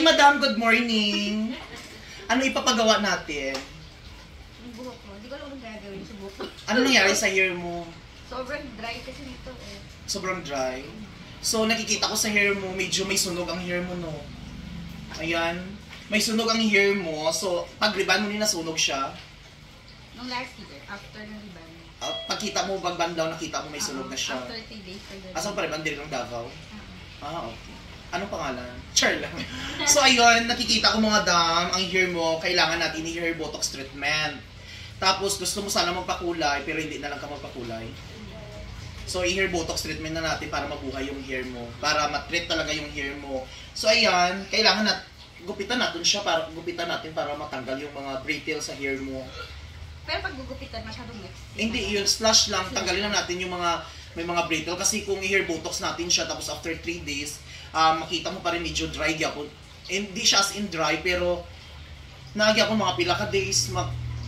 Hi, madam. Good morning. Ano ipapagawa natin? Yung buhok ko. Hindi ko alam kung gagawin sa buhok ko. Ano nangyari sa hair mo? Sobrang dry kasi nito eh. Sobrang dry. So, nakikita ko sa hair mo, medyo may sunog ang hair mo, no? Ayan. May sunog ang hair mo. So, pag riban mo din nasunog siya. Nung last year, after ng riban. Pagkita mo, bandaw, nakita mo may sunog na siya. After 3 days. Asan pa riban? Din ng Davao? Okay. Anong pangalan? Char lang. So, ayun, nakikita ko mga dam, ang hair mo, kailangan natin i-hair botox treatment. Tapos, gusto mo sana magpakulay, pero hindi na lang ka magpakulay. So, i-hair botox treatment na natin para mabuhay yung hair mo. Para matreat talaga yung hair mo. So, ayan, kailangan gupitan natin siya para matanggal yung mga brittle sa hair mo. Pero pag gugupitan, masyadong mix. Hindi, yun, slash lang. Tanggalin lang natin yung may mga brittle. Kasi kung i-hair botox natin siya, tapos after 3 days, makita mo pa rin medyo dry gyapon. Hindi siya as in dry, pero nagyapon mga pila ka days,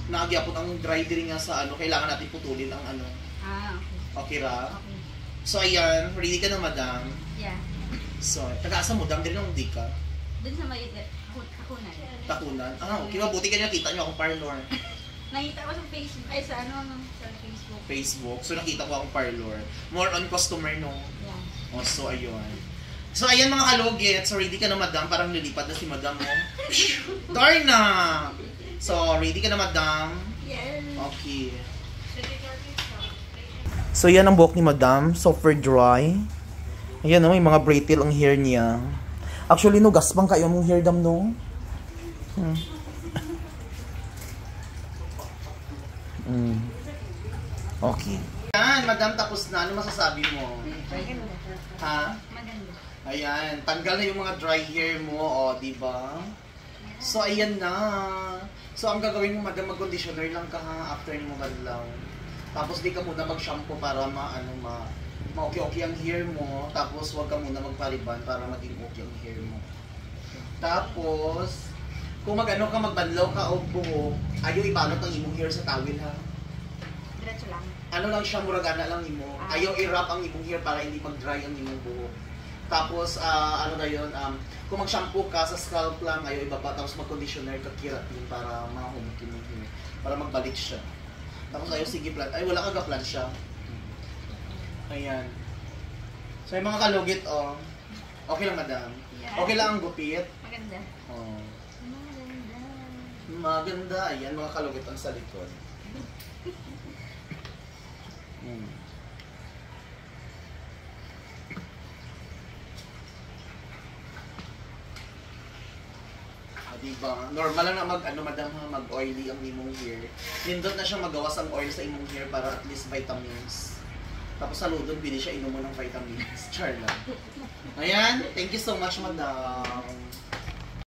nagyapon ang dry din nga sa kailangan natin putulin ang okay. Okay ra? Okay. So ayan, ready ka na madam? Yeah. So, taga-asa mo, dam din lang di ka? Dun sa may takunan. Takunan? Okay, mabuti ka niya, kita niyo akong parlor. Nakita ko sa Facebook, sa Facebook. Facebook. So nakita ko akong parlor. More on customer, no? Yeah. So ayun. So ayan mga kalugit. So ready ka na madam? Parang lilipad na si madam mo. Darna! So ready ka na madam? Yes. Okay. So yan ang buhok ni madam. Super dry. Ayan may mga brittle ang hair niya. Actually no, gaspang kayo mong hair dam no? Okay. Ayan, madam, tapos na. Ano masasabi mo? Maganda. Ha? Maganda. Ayan, tanggal na yung mga dry hair mo, di ba? So, ayan na. So, ang gagawin mo, madam, mag-conditioner lang ka ha, after mo madlaw. Tapos, di ka muna mag-shampoo para ma-okay-okay ang hair mo. Tapos, huwag ka muna magpaliban para maging okay ang hair mo. Tapos, kung magbanlaw ka o buhok, ayaw ibalot ang imong hair sa towel ha. Diretso lang. Ano lang siya, muragana lang imo. Ayaw i-wrap ang imong hair para hindi mag-dry ang imong buhok. Tapos, kung mag-shampoo ka sa scalp lang, ayaw ibaba. Tapos mag-conditioner ka, keratin para mahumok yung hair. Para magbalik siya. Tapos ayaw, sige plan. Ay, wala ka ga-plan siya. Ayan. So, yung mga kalugit, okay lang, madam. Yeah. Okay lang ang gupit. Maganda. Maganda. Ayan, mga kalugit ang sa likod. Diba? Normal lang na madam mag-oily ang imong hair. Nindot na siya magawas ang oil sa imong hair para at least vitamins. Tapos sa ludon, pili siya inumo ng vitamins. Char lang. Ayan, thank you so much, madam.